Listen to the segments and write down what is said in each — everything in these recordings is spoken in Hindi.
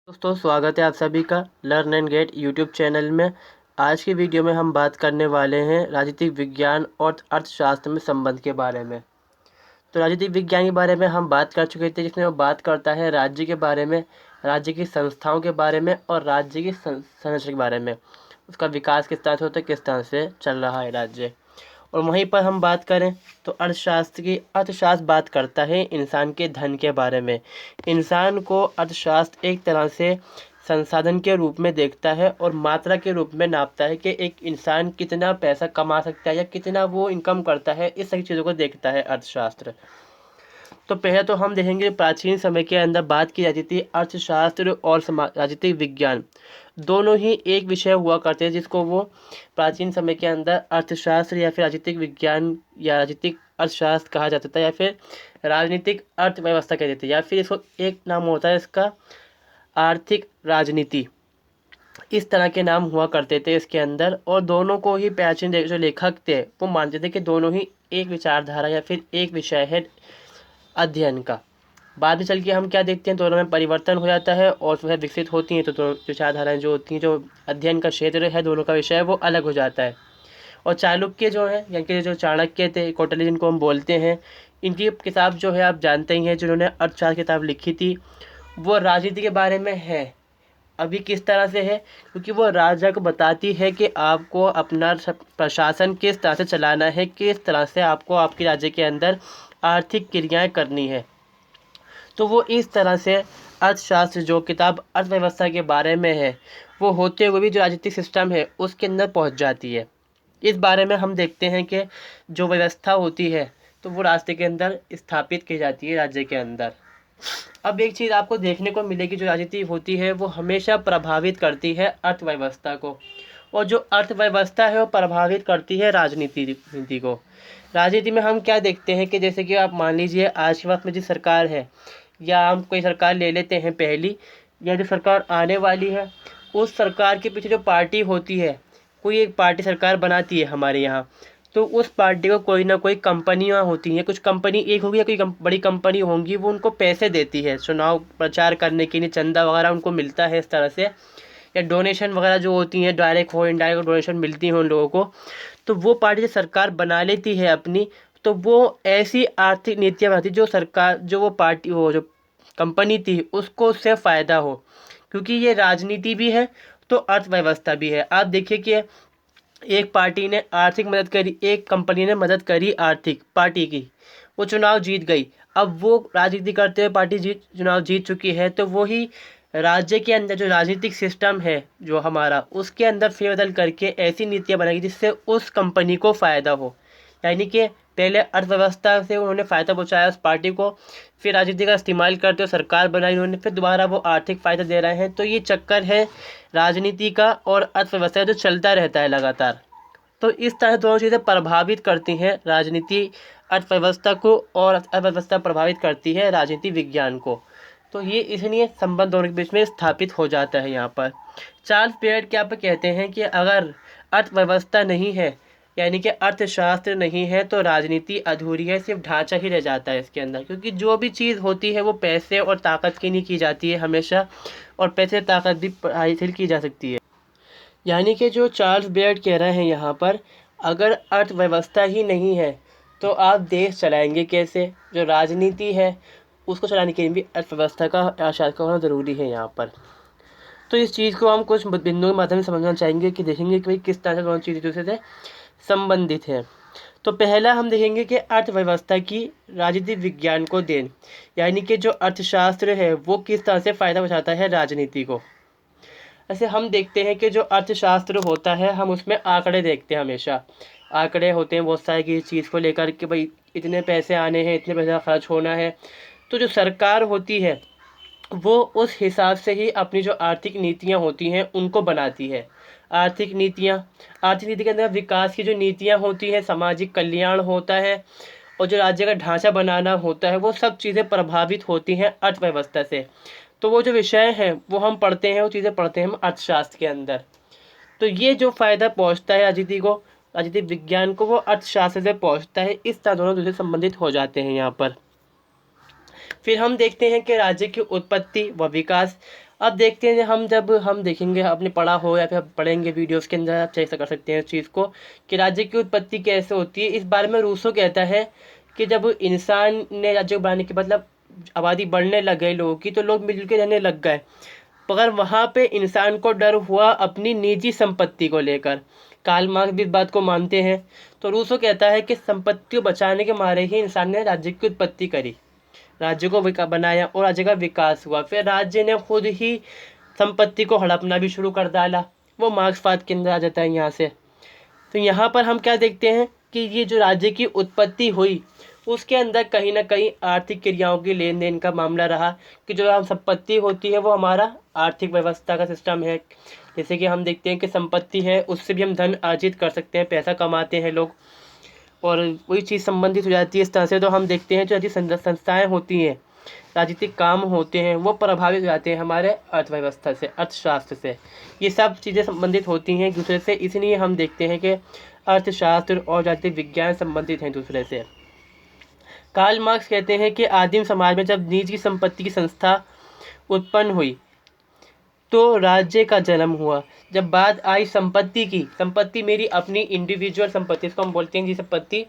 दोस्तों, स्वागत है आप सभी का learn and get YouTube channel में। आज की वीडियो में हम बात करने वाले हैं राजनीतिक विज्ञान और अर्थशास्त्र में संबंध के बारे में। तो राजनीतिक विज्ञान के बारे में हम बात कर चुके थे, जिसमें वो बात करता है राज्य के बारे में, राज्य की संस्थाओं के बारे में और राज्य की संरचना के बारे में, उसका विकास किस तरह से होता है, किस तरह से चल रहा है राज्य। और वहीं पर हम बात करें तो अर्थशास्त्र बात करता है इंसान के धन के बारे में। इंसान को अर्थशास्त्र एक तरह से संसाधन के रूप में देखता है और मात्रा के रूप में नापता है कि एक इंसान कितना पैसा कमा सकता है या कितना वो इनकम करता है। इस सभी चीज़ों को देखता है अर्थशास्त्र। तो पहले तो हम देखेंगे प्राचीन समय के अंदर बात की जाती थी अर्थशास्त्र और राजनीतिक विज्ञान दोनों ही एक विषय हुआ करते हैं, जिसको वो प्राचीन समय के अंदर अर्थशास्त्र या फिर राजनीतिक विज्ञान या राजनीतिक अर्थशास्त्र कहा जाता था, या फिर राजनीतिक अर्थव्यवस्था कहते थे, या फिर इसको एक नाम होता है इसका आर्थिक राजनीति। इस तरह के नाम हुआ करते थे इसके अंदर। और दोनों को ही प्राचीन जो लेखक थे वो मानते थे कि दोनों ही एक विचारधारा या फिर एक विषय है अध्ययन का। बाद में चल के हम क्या देखते हैं, दोनों में परिवर्तन हो जाता है और वह विकसित होती हैं, तो दोनों विचारधाराएँ जो होती हैं, जो अध्ययन का क्षेत्र है दोनों का विषय, वो अलग हो जाता है। और चाणक्य जो है, यानी कि जो चाणक्य थे, कौटिल्य जिनको हम बोलते हैं, इनकी किताब जो है आप जानते ही हैं, जिन्होंने अर्थशास्त्र किताब लिखी थी, वो राजनीति के बारे में है। अभी किस तरह से है, क्योंकि वो राजा को बताती है कि आपको अपना प्रशासन किस तरह से चलाना है, किस तरह से आपको आपके राज्य के अंदर आर्थिक क्रियाएं करनी है। तो वो इस तरह से अर्थशास्त्र जो किताब अर्थव्यवस्था के बारे में है, वो होते हुए भी जो राजनीतिक सिस्टम है उसके अंदर पहुंच जाती है। इस बारे में हम देखते हैं कि जो व्यवस्था होती है तो वो रास्ते के अंदर स्थापित की जाती है राज्य के अंदर। अब एक चीज़ आपको देखने को मिलेगी, जो राजनीति होती है वो हमेशा प्रभावित करती है अर्थव्यवस्था को, और जो अर्थव्यवस्था है वो प्रभावित करती है नीति को। राजनीति में हम क्या देखते हैं कि जैसे कि आप मान लीजिए आज के वक्त में जो सरकार है, या हम कोई सरकार ले लेते हैं पहली, या जो सरकार आने वाली है, उस सरकार के पीछे जो पार्टी होती है, कोई एक पार्टी सरकार बनाती है हमारे यहाँ, तो उस पार्टी को कोई ना कोई कंपनियाँ होती हैं, कुछ कंपनी एक होगी या कोई बड़ी कंपनी होंगी, वो उनको पैसे देती है चुनाव प्रचार करने के लिए, चंदा वगैरह उनको मिलता है इस तरह से, या डोनेशन वगैरह जो होती हैं, डायरेक्ट हो इनडायरेक्ट डोनेशन मिलती हैं उन लोगों को। तो वो पार्टी जो सरकार बना लेती है अपनी, तो वो ऐसी आर्थिक नीतियाँ बनाती जो सरकार, जो वो पार्टी हो, जो कंपनी थी, उसको उससे फ़ायदा हो, क्योंकि ये राजनीति भी है तो अर्थव्यवस्था भी है। आप देखिए कि एक पार्टी ने आर्थिक मदद करी, एक कंपनी ने मदद करी आर्थिक पार्टी की, वो चुनाव जीत गई। अब वो राजनीति करते हुए पार्टी चुनाव जीत चुकी है, तो वो ही राज्य के अंदर जो राजनीतिक सिस्टम है जो हमारा, उसके अंदर फेरबदल करके ऐसी नीतियाँ बनाएगी जिससे उस कंपनी को फ़ायदा हो। यानी कि पहले अर्थव्यवस्था से उन्होंने फ़ायदा पहुँचाया उस पार्टी को, फिर राजनीति का इस्तेमाल करते हुए सरकार बनाई उन्होंने, फिर दोबारा वो आर्थिक फ़ायदा दे रहे हैं। तो ये चक्कर है राजनीति का और अर्थव्यवस्था जो चलता रहता है लगातार। तो इस तरह दोनों चीज़ें प्रभावित करती हैं राजनीति अर्थव्यवस्था को, और अर्थव्यवस्था प्रभावित करती है राजनीति विज्ञान को। तो ये इसलिए संबंध दोनों के बीच में स्थापित हो जाता है। यहाँ पर चार्ल्स बेयर्ड क्या पे कहते हैं कि अगर अर्थव्यवस्था नहीं है, यानी कि अर्थशास्त्र नहीं है, तो राजनीति अधूरी है, सिर्फ ढांचा ही रह जाता है इसके अंदर। क्योंकि जो भी चीज़ होती है वो पैसे और ताकत की नहीं की जाती है हमेशा, और पैसे ताकत भी हासिल की जा सकती है। यानी कि जो चार्ल्स बेयर्ड कह रहे हैं यहाँ पर, अगर अर्थव्यवस्था ही नहीं है तो आप देश चलाएंगे कैसे। जो राजनीति है उसको चलाने के लिए भी अर्थव्यवस्था का शाखा होना ज़रूरी है यहाँ पर। तो इस चीज़ को हम कुछ बिंदुओं के माध्यम से समझना चाहेंगे, कि देखेंगे कि भाई किस तरह से दोनों चीज़ एक दूसरे से संबंधित है। तो पहला हम देखेंगे कि अर्थव्यवस्था की राजनीतिक विज्ञान को देन, यानी कि जो अर्थशास्त्र है वो किस तरह से फ़ायदा पहुँचाता है राजनीति को। ऐसे हम देखते हैं कि जो अर्थशास्त्र होता है, हम उसमें आंकड़े देखते हैं हमेशा। आंकड़े होते हैं बहुत सारे किसी चीज़ को लेकर कि भाई इतने पैसे आने हैं, इतने पैसा खर्च होना है। तो जो सरकार होती है वो उस हिसाब से ही अपनी जो आर्थिक नीतियाँ होती हैं उनको बनाती है। आर्थिक नीति के अंदर विकास की जो नीतियाँ होती हैं, सामाजिक कल्याण होता है, और जो राज्य का ढांचा बनाना होता है, वो सब चीज़ें प्रभावित होती हैं अर्थव्यवस्था से। तो वो जो विषय हैं वो हम पढ़ते हैं, वो चीज़ें पढ़ते हैं हम अर्थशास्त्र के अंदर। तो ये जो फ़ायदा पहुँचता है राजनीति को, राजनीतिक विज्ञान को, वो अर्थशास्त्र से पहुँचता है। इस तरह दोनों दूसरे संबंधित हो जाते हैं यहाँ पर। फिर हम देखते हैं कि राज्य की उत्पत्ति व विकास। अब देखते हैं हम, जब हम देखेंगे, आपने पढ़ा हो या फिर पढ़ेंगे वीडियोस के अंदर, आप चेक कर सकते हैं इस चीज़ को कि राज्य की उत्पत्ति कैसे होती है। इस बारे में रूसो कहता है कि जब इंसान ने राज्य को बनाने के मतलब आबादी बढ़ने लग गई लोगों की, तो लोग मिलजुल के रहने लग गए, मगर वहाँ पे इंसान को डर हुआ अपनी निजी संपत्ति को लेकर। कार्ल मार्क्स भी इस बात को मानते हैं। तो रूसो कहता है कि संपत्ति को बचाने के मारे ही इंसान ने राज्य की उत्पत्ति करी, राज्य को बनाया और राज्य का विकास हुआ। फिर राज्य ने खुद ही संपत्ति को हड़पना भी शुरू कर डाला। वो मार्क्सवाद के अंदर आ जाता है यहाँ से। तो यहाँ पर हम क्या देखते हैं कि ये जो राज्य की उत्पत्ति हुई, उसके अंदर कहीं ना कहीं आर्थिक क्रियाओं की लेन देन का मामला रहा कि जो हम संपत्ति होती है वो हमारा आर्थिक व्यवस्था का सिस्टम है। जैसे कि हम देखते हैं कि संपत्ति है, उससे भी हम धन अर्जित कर सकते हैं, पैसा कमाते हैं लोग, और वही चीज़ संबंधित हो जाती है इस तरह से। तो हम देखते हैं जो राजनीतिक संस्थाएँ होती हैं, राजनीतिक काम होते हैं, वो प्रभावित हो जाते हैं हमारे अर्थव्यवस्था से, अर्थशास्त्र से। ये सब चीज़ें संबंधित होती हैं एक दूसरे से, इसलिए हम देखते हैं कि अर्थशास्त्र और राजनीतिक विज्ञान संबंधित हैं दूसरे से। कार्ल मार्क्स कहते हैं कि आदिम समाज में जब निजी संपत्ति की संस्था उत्पन्न हुई तो राज्य का जन्म हुआ। जब बात आई संपत्ति की, संपत्ति मेरी अपनी इंडिविजुअल संपत्ति, इसको हम बोलते हैं जी संपत्ति,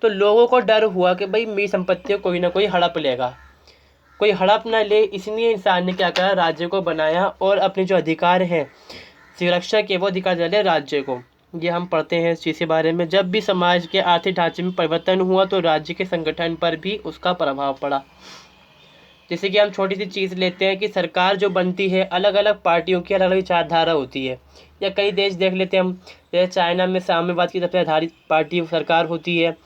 तो लोगों को डर हुआ कि भाई मेरी संपत्ति को कोई ना कोई हड़प लेगा, कोई हड़प ना ले, इसलिए इंसान ने क्या करा, राज्य को बनाया और अपने जो अधिकार हैं सुरक्षा के, वो अधिकार दिले राज्य को। ये हम पढ़ते हैं इस चीज़ के बारे में। जब भी समाज के आर्थिक ढांचे में परिवर्तन हुआ तो राज्य के संगठन पर भी उसका प्रभाव पड़ा। जैसे कि हम छोटी सी चीज़ लेते हैं कि सरकार जो बनती है, अलग अलग पार्टियों की अलग अलग विचारधारा होती है। या कई देश देख लेते हैं हम, जैसे चाइना में साम्यवाद की सबसे आधारित पार्टी सरकार होती है,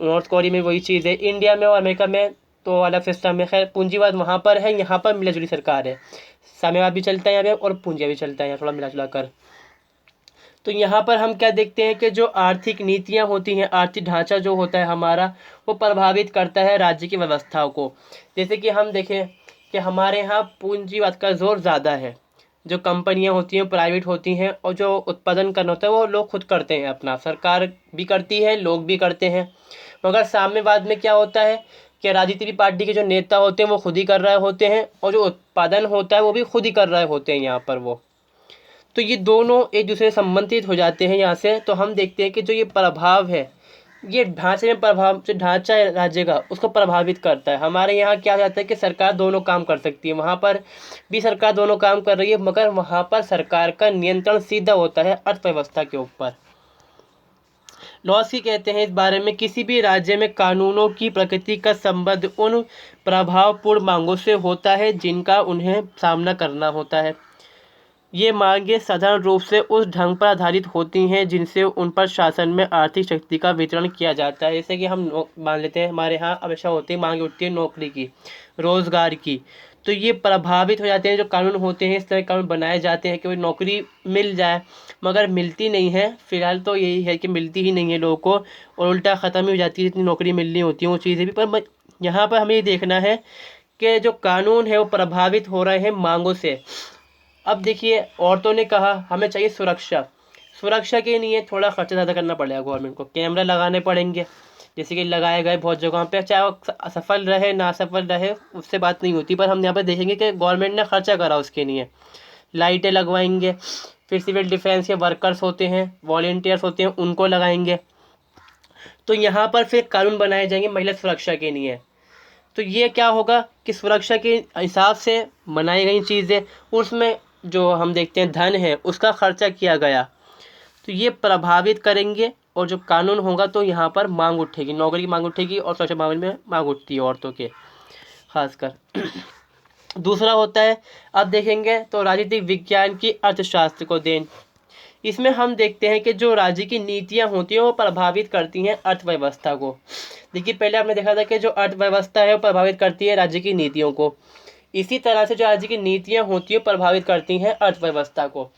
नॉर्थ कोरिया में वही चीज़ है, इंडिया में और अमेरिका में तो अलग सिस्टम है। खैर पूंजीवाद वहाँ पर है, यहाँ पर मिलाजुली सरकार है, साम्यवाद भी चलता है यहाँ पे और पूंजीवाद भी चलता है यहाँ, थोड़ा मिला जुला कर। तो यहाँ पर हम क्या देखते हैं कि जो आर्थिक नीतियाँ होती हैं, आर्थिक ढांचा जो होता है हमारा, वो प्रभावित करता है राज्य की व्यवस्थाओं को। जैसे कि हम देखें कि हमारे यहाँ पूंजीवाद का जोर ज़्यादा है, जो कंपनियाँ होती हैं प्राइवेट होती हैं, और जो उत्पादन करना होता है वो लोग खुद करते हैं अपना, सरकार भी करती है, लोग भी करते हैं। मगर साम्यवाद में क्या होता है कि राजनीतिक पार्टी के जो नेता होते हैं वो खुद ही कर रहे होते हैं, और जो उत्पादन होता है वो भी खुद ही कर रहे होते हैं यहाँ पर वो। तो ये दोनों एक दूसरे से संबंधित हो जाते हैं यहाँ से। तो हम देखते हैं कि जो ये प्रभाव है, ये ढांचे में प्रभाव, जो ढांचा है राज्य का, उसको प्रभावित करता है। हमारे यहाँ क्या जाता है कि सरकार दोनों काम कर सकती है, वहाँ पर भी सरकार दोनों काम कर रही है, मगर वहाँ पर सरकार का नियंत्रण सीधा होता है अर्थव्यवस्था के ऊपर। लॉसी कहते हैं इस बारे में, किसी भी राज्य में कानूनों की प्रकृति का संबंध उन प्रभावपूर्ण मांगों से होता है जिनका उन्हें सामना करना होता है। ये मांगें साधारण रूप से उस ढंग पर आधारित होती हैं जिनसे उन पर शासन में आर्थिक शक्ति का वितरण किया जाता है। जैसे कि हम मान लेते हैं हमारे यहाँ हमेशा होती है, मांग उठती है नौकरी की, रोज़गार की, तो ये प्रभावित हो जाते हैं। जो कानून होते हैं, इस तरह कानून बनाए जाते हैं कि भाई नौकरी मिल जाए, मगर मिलती नहीं है। फिलहाल तो यही है कि मिलती ही नहीं है लोगों को, और उल्टा ख़त्म ही हो जाती है जितनी नौकरी मिलनी होती है वो चीज़ें भी। पर यहाँ पर हमें ये देखना है कि जो कानून है वो प्रभावित हो रहे हैं मांगों से। अब देखिए, औरतों ने कहा हमें चाहिए सुरक्षा, सुरक्षा के लिए थोड़ा खर्चा ज़्यादा करना पड़ेगा गवर्नमेंट को, कैमरा लगाने पड़ेंगे, जैसे कि लगाए गए बहुत जगहों पे, चाहे वो सफल रहे ना सफल रहे उससे बात नहीं होती, पर हम यहाँ पे देखेंगे कि गवर्नमेंट ने खर्चा करा उसके लिए, लाइटें लगवाएंगे, फिर सिविल डिफेंस के वर्कर्स होते हैं, वॉलेंटियर्स होते हैं, उनको लगाएंगे। तो यहाँ पर फिर कानून बनाए जाएंगे महिला सुरक्षा के लिए। तो ये क्या होगा कि सुरक्षा के हिसाब से बनाई गई चीज़ें, उसमें जो हम देखते हैं धन है उसका खर्चा किया गया, तो ये प्रभावित करेंगे। और जो कानून होगा तो यहाँ पर मांग उठेगी, नौकरी की मांग उठेगी, और सुरक्षा मामले में मांग उठती है औरतों के खासकर। दूसरा होता है, अब देखेंगे तो राजनीतिक विज्ञान की अर्थशास्त्र को देन। इसमें हम देखते हैं कि जो राज्य की नीतियाँ होती हैं वो प्रभावित करती हैं अर्थव्यवस्था को। देखिए, पहले आपने देखा था कि जो अर्थव्यवस्था है वो प्रभावित करती है राज्य की नीतियों को, इसी तरह से जो राज्य की नीतियाँ होती हैं प्रभावित करती हैं अर्थव्यवस्था को।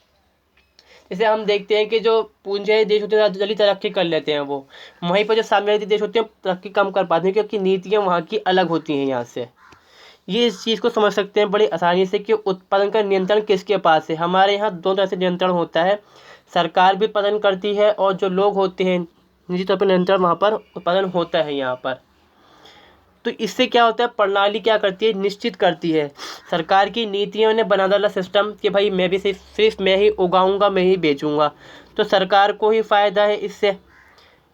जैसे हम देखते हैं कि जो पूंजी देश होते हैं जल्दी तरक्की कर लेते हैं वो, वहीं पर जो साम्यवादी देश होते हैं तरक्की कम कर पाते हैं, क्योंकि नीतियाँ वहाँ की अलग होती हैं यहाँ से। ये इस चीज़ को समझ सकते हैं बड़ी आसानी से कि उत्पादन का नियंत्रण किसके पास है। हमारे यहाँ दो तरह से नियंत्रण होता है, सरकार भी उत्पादन करती है, और जो लोग होते हैं निजी तौर पर नियंत्रण वहाँ पर उत्पादन होता है यहाँ पर। तो इससे क्या होता है, प्रणाली क्या करती है, निश्चित करती है। सरकार की नीतियों ने बना डाला सिस्टम कि भाई मैं भी सिर्फ मैं ही उगाऊंगा, मैं ही बेचूंगा, तो सरकार को ही फ़ायदा है इससे।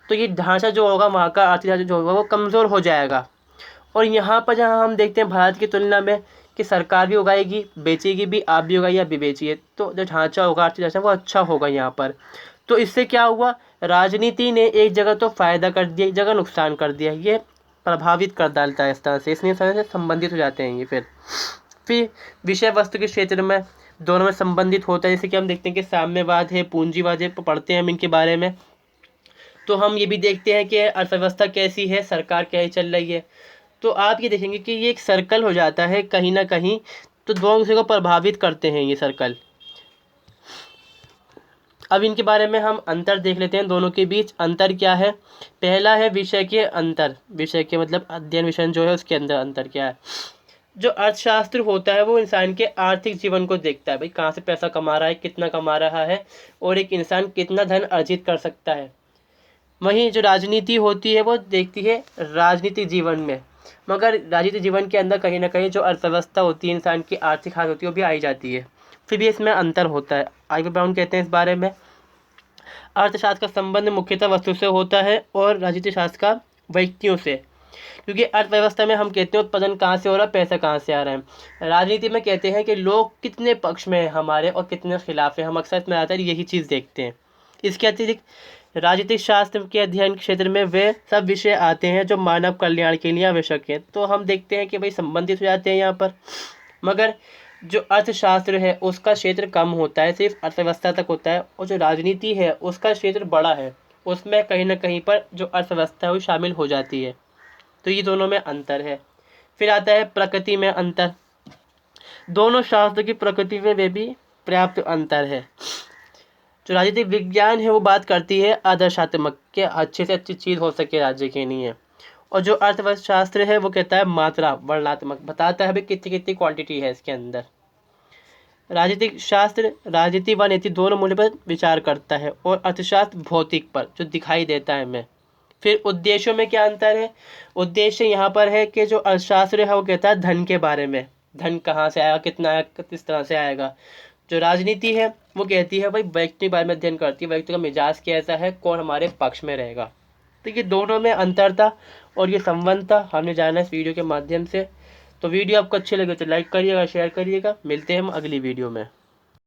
तो ये ढांचा जो होगा, वहाँ का आर्थिक ढांचा जो होगा वो कमज़ोर हो जाएगा। और यहाँ पर जहाँ हम देखते हैं भारत की तुलना में कि सरकार भी उगाएगी, बेचेगी भी, आप भी उगाइए, आप भी बेचिए, तो जो ढांचा होगा, आर्थिक ढांचा, वो अच्छा होगा यहाँ पर। तो इससे क्या हुआ, राजनीति ने एक जगह तो फ़ायदा कर दिया, एक जगह नुकसान कर दिया। ये प्रभावित कर डालता है इस तरह से, इसलिए इस तरह से संबंधित हो जाते हैं ये। फिर विषय वस्तु के क्षेत्र में दोनों में संबंधित होता है। जैसे कि हम देखते हैं कि साम्यवाद है, पूंजीवाद है, पढ़ते हैं हम इनके बारे में। तो हम ये भी देखते हैं कि अर्थव्यवस्था कैसी है, सरकार क्या ही चल रही है। तो आप ये देखेंगे कि ये एक सर्कल हो जाता है कहीं ना कहीं, तो दोनों दूसरे को प्रभावित करते हैं ये सर्कल। अब इनके बारे में हम अंतर देख लेते हैं, दोनों के बीच अंतर क्या है। पहला है विषय के अंतर, विषय के मतलब अध्ययन विषय जो है उसके अंदर अंतर क्या है। जो अर्थशास्त्र होता है वो इंसान के आर्थिक जीवन को देखता है, भाई कहाँ से पैसा कमा रहा है, कितना कमा रहा है, और एक इंसान कितना धन अर्जित कर सकता है। वहीं जो राजनीति होती है वो देखती है राजनीतिक जीवन में, मगर राजनीतिक जीवन के अंदर कहीं ना कहीं जो अर्थव्यवस्था होती है, इंसान की आर्थिक हालत होती है, वो भी आई जाती है। फिर भी इसमें अंतर होता है। आईवी ब्राउन कहते हैं इस बारे में, अर्थशास्त्र का संबंध मुख्यतः वस्तु से होता है और राजनीतिक शास्त्र का व्यक्तियों से। क्योंकि अर्थव्यवस्था में हम कहते हैं उत्पादन कहाँ से हो रहा है, पैसा कहाँ से आ रहा है। राजनीति में कहते हैं कि लोग कितने पक्ष में हैं हमारे और कितने खिलाफ हैं, हम अक्सर इसमें आता है यही चीज़ देखते हैं। इसके अतिरिक्त राजनीतिक शास्त्र के अध्ययन क्षेत्र में वे सब विषय आते हैं जो मानव कल्याण के लिए आवश्यक है। तो हम देखते हैं कि भाई संबंधित हो जाते हैं यहाँ पर। मगर जो अर्थशास्त्र है उसका क्षेत्र कम होता है, सिर्फ अर्थव्यवस्था तक होता है, और जो राजनीति है उसका क्षेत्र बड़ा है, उसमें कहीं ना कहीं पर जो अर्थव्यवस्था है वो शामिल हो जाती है। तो ये दोनों में अंतर है। फिर आता है प्रकृति में अंतर। दोनों शास्त्र की प्रकृति में वे भी पर्याप्त अंतर है। जो राजनीतिक विज्ञान है वो बात करती है आदर्शात्मक के अच्छे से अच्छी चीज़ हो सके राज्य के लिए, और जो अर्थशास्त्र है वो कहता है मात्रा वर्णात्मक, बताता है भाई कितनी कितनी क्वांटिटी है इसके अंदर। राजनीतिक शास्त्र राजनीति व नीति दोनों मूल्य पर विचार करता है, और अर्थशास्त्र भौतिक पर जो दिखाई देता है हमें। फिर उद्देश्यों में क्या अंतर है। उद्देश्य यहाँ पर है कि जो अर्थशास्त्र है वो कहता है धन के बारे में, धन कहाँ से आएगा, कितना आएगा, किस तरह से आएगा। जो राजनीति है वो कहती है भाई व्यक्ति के बारे में अध्ययन करती है, व्यक्ति का मिजाज कैसा है, कौन हमारे पक्ष में रहेगा। तो ये दोनों में अंतर था और ये संबंध था, हमने जाना इस वीडियो के माध्यम से। तो वीडियो आपको अच्छी लगे तो लाइक करिएगा, शेयर करिएगा। मिलते हैं हम अगली वीडियो में।